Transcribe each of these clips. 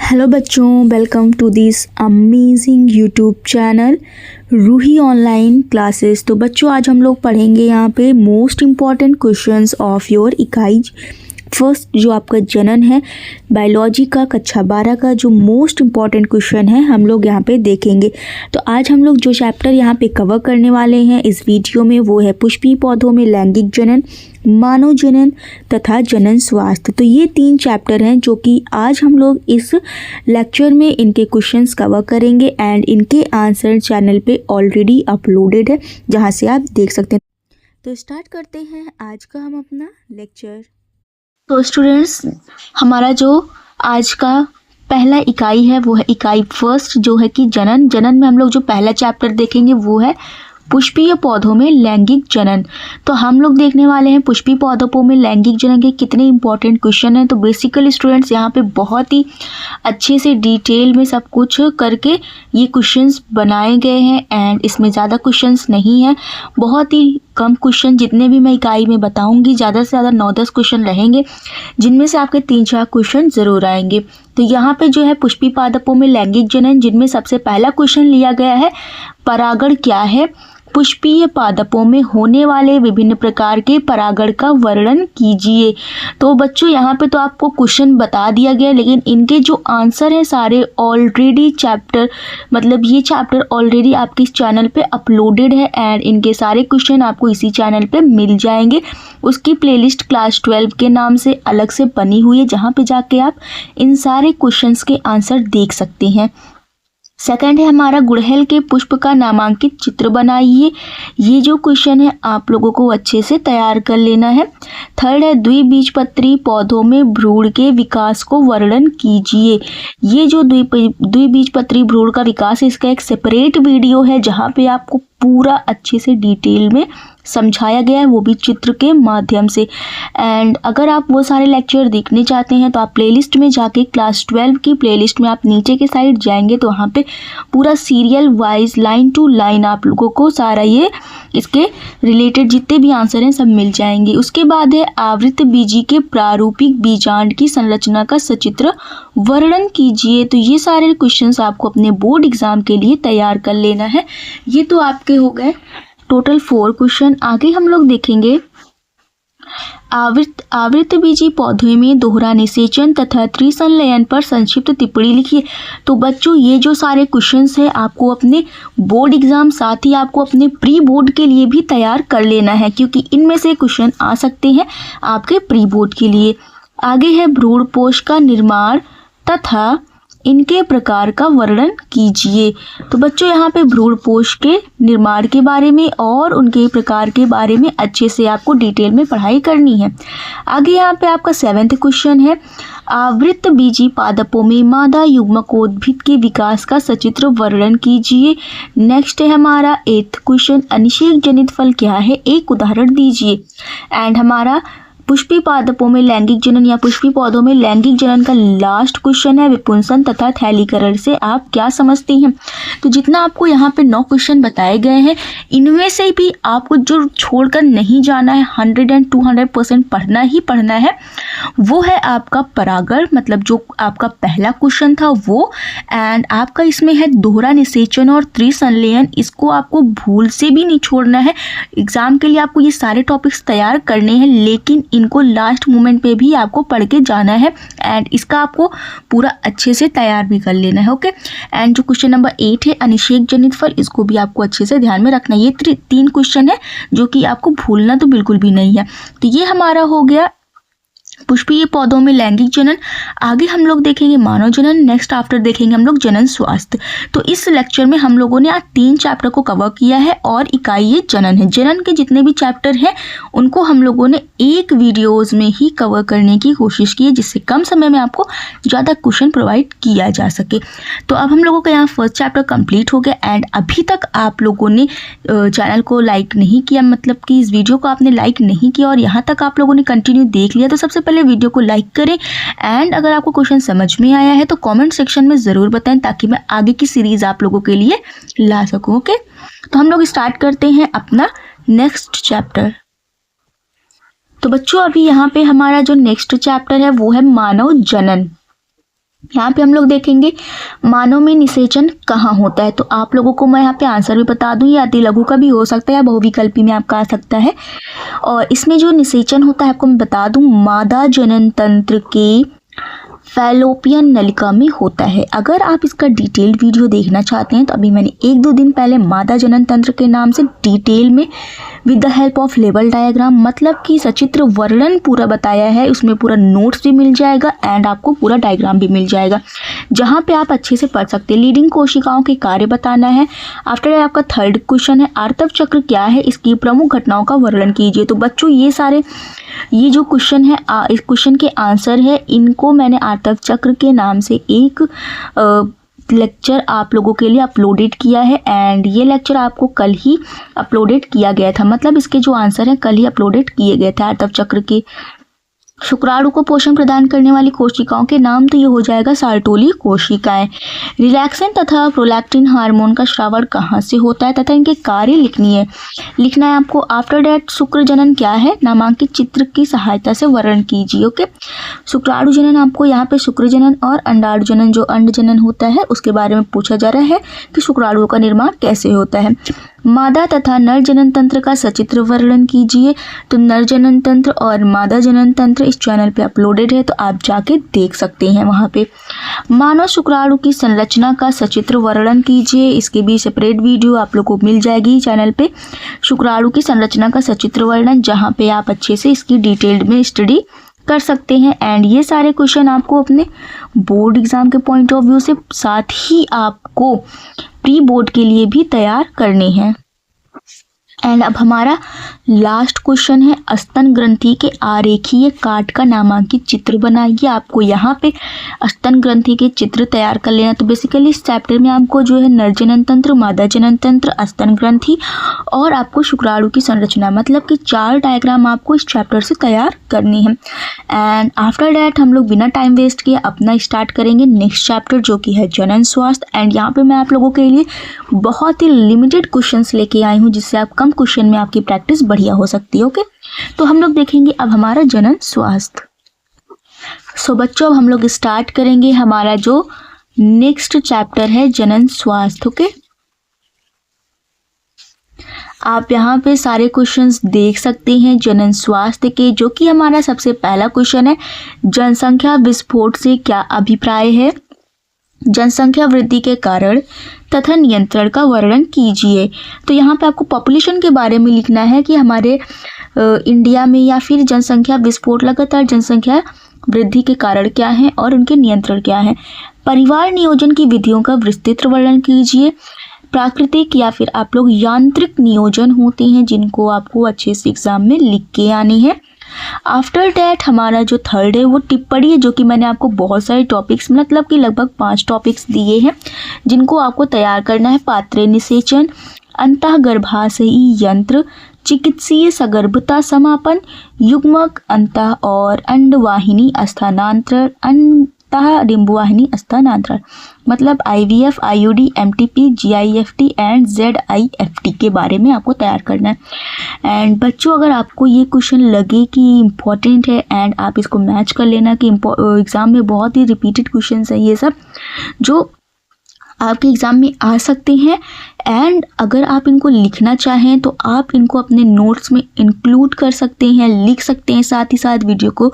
Hello बच्चों, welcome to this amazing YouTube channel Roohi online classes. तो बच्चों आज हम लोग पढ़ेंगे यहाँ पे most important questions of your इकाई फर्स्ट, जो आपका जनन है बायोलॉजी का कक्षा 12 का जो मोस्ट इम्पॉर्टेंट क्वेश्चन है हम लोग यहाँ पे देखेंगे। तो आज हम लोग जो चैप्टर यहाँ पे कवर करने वाले हैं इस वीडियो में वो है पुष्पीय पौधों में लैंगिक जनन, मानव जनन तथा जनन स्वास्थ्य। तो ये 3 चैप्टर हैं जो कि आज हम लोग इस लेक्चर में इनके क्वेश्चंस कवर करेंगे एंड इनके आंसर चैनल पे ऑलरेडी अपलोडेड है जहाँ से आप देख सकते हैं। तो स्टार्ट करते हैं आज का हम अपना लेक्चर। तो स्टूडेंट्स, हमारा जो आज का पहला इकाई है वो है इकाई फर्स्ट जो है कि जनन में हम लोग जो पहला चैप्टर देखेंगे वो है पुष्पीय पौधों में लैंगिक जनन। तो हम लोग देखने वाले हैं पुष्पीय पौधों में लैंगिक जनन के कितने इंपॉर्टेंट क्वेश्चन हैं। तो बेसिकली स्टूडेंट्स यहाँ पे बहुत ही अच्छे से डिटेल में सब कुछ करके ये क्वेश्चंस बनाए गए हैं एंड इसमें ज़्यादा क्वेश्चंस नहीं है, बहुत ही कम क्वेश्चन जितने भी मैं इकाई में बताऊंगी ज़्यादा से ज़्यादा 9-10 क्वेश्चन रहेंगे जिनमें से आपके 3-4 क्वेश्चन ज़रूर आएंगे। तो यहाँ पे जो है पुष्पीय पादपों में लैंगिक जनन जिनमें सबसे पहला क्वेश्चन लिया गया है परागण क्या है, पुष्पीय पादपों में होने वाले विभिन्न प्रकार के परागण का वर्णन कीजिए। तो बच्चों यहाँ पे तो आपको क्वेश्चन बता दिया गया लेकिन इनके जो आंसर हैं सारे ऑलरेडी ये चैप्टर ऑलरेडी आपके इस चैनल पे अपलोडेड है एंड इनके सारे क्वेश्चन आपको इसी चैनल पे मिल जाएंगे। उसकी प्लेलिस्ट क्लास 12 के नाम से अलग से बनी हुई है जहाँ पे जाके आप इन सारे क्वेश्चंस के आंसर देख सकते हैं। सेकंड है हमारा गुड़हल के पुष्प का नामांकित चित्र बनाइए। ये जो क्वेश्चन है आप लोगों को अच्छे से तैयार कर लेना है। थर्ड है द्विबीजपत्री पौधों में भ्रूण के विकास को वर्णन कीजिए। ये जो द्विबीजपत्री भ्रूण का विकास है इसका एक सेपरेट वीडियो है जहाँ पे आपको पूरा अच्छे से डिटेल में समझाया गया है, वो भी चित्र के माध्यम से। एंड अगर आप वो सारे लेक्चर देखने चाहते हैं तो आप प्लेलिस्ट में जाके क्लास 12 की प्लेलिस्ट में आप नीचे के साइड जाएंगे तो वहाँ पे पूरा serial wise line to line आप लोगों को सारा ये इसके रिलेटेड जितने भी आंसर हैं सब मिल जाएंगे। उसके बाद है आवृत बीजी के प्रारूपिक बीजांड की संरचना का सचित्र वर्णन कीजिए। तो ये सारे क्वेश्चंस आपको अपने बोर्ड एग्जाम के लिए तैयार कर लेना है। ये तो आपके हो गए टोटल 4 क्वेश्चन। आगे हम लोग देखेंगे आवृत बीजी पौधे में दोहरा निषेचन तथा त्रिसंलयन पर संक्षिप्त टिप्पणी लिखिए। तो बच्चों ये जो सारे क्वेश्चंस हैं आपको अपने बोर्ड एग्जाम साथ ही आपको अपने प्री बोर्ड के लिए भी तैयार कर लेना है क्योंकि इनमें से क्वेश्चन आ सकते हैं आपके प्री बोर्ड के लिए। आगे है भ्रूणपोष का निर्माण तथा इनके प्रकार का वर्णन कीजिए। तो बच्चों यहाँ पे भ्रूणपोष के निर्माण के बारे में और उनके प्रकार के बारे में अच्छे से आपको डिटेल में पढ़ाई करनी है। आगे यहाँ पे आपका 7th क्वेश्चन है आवृत बीजी पादपों में मादा युग्मकोद्भिद के विकास का सचित्र वर्णन कीजिए। नेक्स्ट है हमारा 8th क्वेश्चन अनिषेक जनित फल क्या है, एक उदाहरण दीजिए। एंड हमारा पुष्पीय पादपों में लैंगिक जनन या पुष्पीय पौधों में लैंगिक जनन का लास्ट क्वेश्चन है विपुंसन तथा थैलीकरण से आप क्या समझते हैं। तो जितना आपको यहाँ पे 9 क्वेश्चन बताए गए हैं इनमें से भी आपको जो छोड़कर नहीं जाना है 100 and 200% पढ़ना ही पढ़ना है वो है आपका परागण, मतलब जो आपका पहला क्वेश्चन था वो। एंड आपका इसमें है दोहरा निषेचन और त्रिसंलयन, इसको आपको भूल से भी नहीं छोड़ना है। एग्जाम के लिए आपको ये सारे टॉपिक्स तैयार करने हैं लेकिन इनको लास्ट मोमेंट पे भी आपको पढ़ के जाना है एंड इसका आपको पूरा अच्छे से तैयार भी कर लेना है। ओके। एंड जो क्वेश्चन नंबर 8 है अनिषेक जनित फल, इसको भी आपको अच्छे से ध्यान में रखना है। ये 3 क्वेश्चन है जो कि आपको भूलना तो बिल्कुल भी नहीं है। तो ये हमारा हो गया पुष्पीय पौधों में लैंगिक जनन। आगे हम लोग देखेंगे मानव जनन, नेक्स्ट आफ्टर देखेंगे हम लोग जनन स्वास्थ्य। तो इस लेक्चर में हम लोगों ने आज 3 चैप्टर को कवर किया है और इकाई ये जनन है। जनन के जितने भी चैप्टर हैं उनको हम लोगों ने एक वीडियोस में ही कवर करने की कोशिश की है जिससे कम समय में आपको ज़्यादा क्वेश्चन प्रोवाइड किया जा सके। तो अब हम लोगों का यहाँ फर्स्ट चैप्टर कंप्लीट हो गया एंड अभी तक आप लोगों ने चैनल को लाइक नहीं किया, मतलब कि इस वीडियो को आपने लाइक नहीं किया और यहाँ तक आप लोगों ने कंटिन्यू देख लिया तो सबसे पहले वीडियो को लाइक करें एंड अगर आपको क्वेश्चन समझ में आया है तो कमेंट सेक्शन में ज़रूर बताएं ताकि मैं आगे की सीरीज आप लोगों के लिए ला सकूं। ओके, तो हम लोग स्टार्ट करते हैं अपना नेक्स्ट चैप्टर। तो बच्चों अभी यहाँ पे हमारा जो नेक्स्ट चैप्टर है वो है मानव जनन। यहाँ पे हम लोग देखेंगे मानव में निषेचन कहाँ होता है। तो आप लोगों को मैं यहाँ पे आंसर भी बता दूँ, या अति लघु का भी हो सकता है या बहुविकल्पी में आपका आ सकता है। और इसमें जो निषेचन होता है आपको मैं बता दूँ, मादा जनन तंत्र के फैलोपियन नलिका में होता है। अगर आप इसका डिटेल्ड वीडियो देखना चाहते हैं तो अभी मैंने 1-2 दिन पहले मादा जनन तंत्र के नाम से डिटेल में with the help of level diagram, मतलब कि सचित्र वर्णन पूरा बताया है। उसमें पूरा नोट्स भी मिल जाएगा एंड आपको पूरा डायग्राम भी मिल जाएगा, जहाँ पे आप अच्छे से पढ़ सकते हैं। लीडिंग कोशिकाओं के कार्य बताना है। आफ्टर आपका थर्ड क्वेश्चन है आर्तव चक्र क्या है, इसकी प्रमुख घटनाओं का वर्णन कीजिए। तो बच्चों ये जो क्वेश्चन है, इस क्वेश्चन के आंसर है, इनको मैंने आर्तव चक्र के नाम से एक लेक्चर आप लोगों के लिए अपलोडेड किया है एंड ये लेक्चर आपको कल ही अपलोडेड किया गया था, मतलब इसके जो आंसर हैं कल ही अपलोडेड किए गए थे आर्तव चक्र के। शुक्राणु को पोषण प्रदान करने वाली कोशिकाओं के नाम तो ये हो जाएगा सार्टोली कोशिकाएं। रिलैक्सिन तथा प्रोलैक्टिन हार्मोन का स्रावण कहाँ से होता है तथा इनके कार्य लिखना है आपको। आफ्टर डेट शुक्र जनन क्या है, नामांकित चित्र की सहायता से वर्णन कीजिए। ओके, शुक्राणु जनन आपको यहाँ पे शुक्र जनन और अंडाणु जनन जो अंड जनन होता है उसके बारे में पूछा जा रहा है कि शुक्राणुओं का निर्माण कैसे होता है। मादा तथा नर जनन तंत्र का सचित्र वर्णन कीजिए। तो नर जनन तंत्र और मादा जनन तंत्र इस चैनल पे अपलोडेड है, तो आप जाके देख सकते हैं वहाँ पे। मानव शुक्राणु की संरचना का सचित्र वर्णन कीजिए। इसके भी सेपरेट वीडियो आप लोग को मिल जाएगी चैनल पे, शुक्राणु की संरचना का सचित्र वर्णन, जहाँ पे आप अच्छे से इसकी डिटेल्ड में स्टडी कर सकते हैं। एंड ये सारे क्वेश्चन आपको अपने बोर्ड एग्जाम के पॉइंट ऑफ व्यू से, साथ ही आपको प्री बोर्ड के लिए भी तैयार करने हैं। एंड अब हमारा लास्ट क्वेश्चन है, स्तन ग्रंथि के आरेखीय काट का नामांकित चित्र बनाइए। आपको यहाँ पे स्तन ग्रंथि के चित्र तैयार कर लेना। तो बेसिकली इस चैप्टर में आपको जो है नर जनन तंत्र, मादा जनन तंत्र, स्तन ग्रंथि और आपको शुक्राणु की संरचना, मतलब कि 4 डायग्राम आपको इस चैप्टर से तैयार करनी है। एंड आफ्टर डैट हम लोग बिना टाइम वेस्ट किए अपना स्टार्ट करेंगे नेक्स्ट चैप्टर, जो कि है जनन स्वास्थ्य। एंड यहाँ पे मैं आप लोगों के लिए बहुत ही लिमिटेड क्वेश्चंस लेके आई हूँ, जिससे आप कम क्वेश्चन में आपकी प्रैक्टिस बढ़िया हो सकती है। ओके, तो हम लोग देखेंगे अब हमारा जनन स्वास्थ्य। सो बच्चों, अब हम लोग स्टार्ट करेंगे हमारा जो नेक्स्ट चैप्टर है जनन स्वास्थ्य। ओके, आप यहाँ पे सारे क्वेश्चंस देख सकते हैं जनन स्वास्थ्य के, जो कि हमारा सबसे पहला क्वेश्चन है, जनसंख्या विस्फोट से क्या अभिप्राय है, जनसंख्या वृद्धि के कारण तथा नियंत्रण का वर्णन कीजिए। तो यहाँ पे आपको पॉपुलेशन के बारे में लिखना है कि हमारे इंडिया में या फिर जनसंख्या विस्फोट, लगातार जनसंख्या वृद्धि के कारण क्या है और उनके नियंत्रण क्या है। परिवार नियोजन की विधियों का विस्तृत वर्णन कीजिए। प्राकृतिक या फिर आप लोग यांत्रिक नियोजन होते हैं, जिनको आपको अच्छे से एग्जाम में लिख के आने हैं। आफ्टर डैट हमारा जो थर्ड है वो टिप्पणी है, जो कि मैंने आपको बहुत सारे टॉपिक्स, मतलब कि लगभग 5 टॉपिक्स दिए हैं, जिनको आपको तैयार करना है। पात्रे निषेचन, अंतः गर्भाशयी यंत्र, चिकित्सीय सगर्भता समापन, युग्मक अंतः और अंडवाहिनी स्थानांतरण, अंतः डिंबवाहिनी स्थानांतरण, मतलब IVF, IUD, MTP, GIFT and ZIFT के बारे में आपको तैयार करना है। एंड बच्चों, अगर आपको ये क्वेश्चन लगे कि इम्पॉर्टेंट है एंड आप इसको मैच कर लेना कि एग्ज़ाम में बहुत ही रिपीटेड क्वेश्चन है ये सब, जो आपके एग्ज़ाम में आ सकते हैं। एंड अगर आप इनको लिखना चाहें तो आप इनको अपने नोट्स में इंक्लूड कर सकते हैं, लिख सकते हैं, साथ ही साथ वीडियो को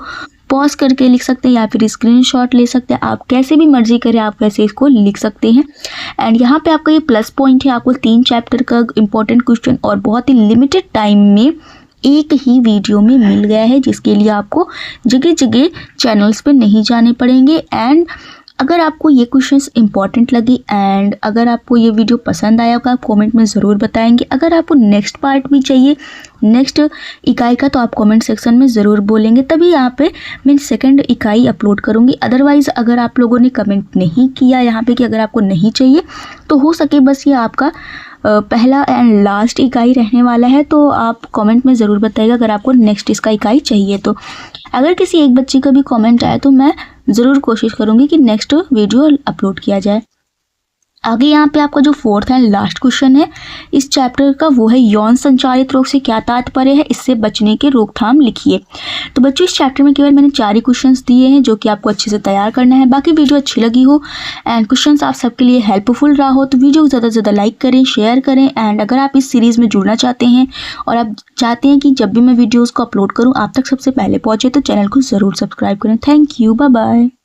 पॉज करके लिख सकते हैं या फिर स्क्रीनशॉट ले सकते हैं। आप कैसे भी मर्जी करें, आप वैसे इसको लिख सकते हैं। एंड यहाँ पे आपका ये प्लस पॉइंट है, आपको 3 चैप्टर का इंपॉर्टेंट क्वेश्चन और बहुत ही लिमिटेड टाइम में एक ही वीडियो में मिल गया है, जिसके लिए आपको जगह जगह चैनल्स पे नहीं जाने पड़ेंगे। एंड अगर आपको ये क्वेश्चंस इंपॉर्टेंट लगे एंड अगर आपको ये वीडियो पसंद आया होगा, आप कमेंट में ज़रूर बताएंगे। अगर आपको नेक्स्ट पार्ट भी चाहिए, नेक्स्ट इकाई का, तो आप कमेंट सेक्शन में ज़रूर बोलेंगे, तभी यहाँ पे मैं सेकंड इकाई अपलोड करूँगी। अदरवाइज़ अगर आप लोगों ने कमेंट नहीं किया यहाँ पे कि अगर आपको नहीं चाहिए, तो हो सके बस ये आपका पहला एंड लास्ट इकाई रहने वाला है, तो आप कमेंट में ज़रूर बताइएगा अगर आपको नेक्स्ट इसका इकाई चाहिए। तो अगर किसी एक बच्चे का भी कमेंट आए तो मैं ज़रूर कोशिश करूँगी कि नेक्स्ट वीडियो अपलोड किया जाए। आगे यहाँ पे आपका जो फोर्थ एंड लास्ट क्वेश्चन है इस चैप्टर का, वो है यौन संचालित रोग से क्या तात्पर्य है, इससे बचने के रोकथाम लिखिए। तो बच्चों इस चैप्टर में केवल मैंने 4 ही क्वेश्चंस दिए हैं जो कि आपको अच्छे से तैयार करना है। बाकी वीडियो अच्छी लगी हो एंड क्वेश्चंस आप सबके लिए हेल्पफुल रहा हो तो वीडियो को ज़्यादा से ज़्यादा लाइक करें, शेयर करें। एंड अगर आप इस सीरीज़ में जुड़ना चाहते हैं और आप चाहते हैं कि जब भी मैं वीडियोज़ को अपलोड करूँ आप तक सबसे पहले पहुँचे तो चैनल को ज़रूर सब्सक्राइब करें। Thank you, bye bye.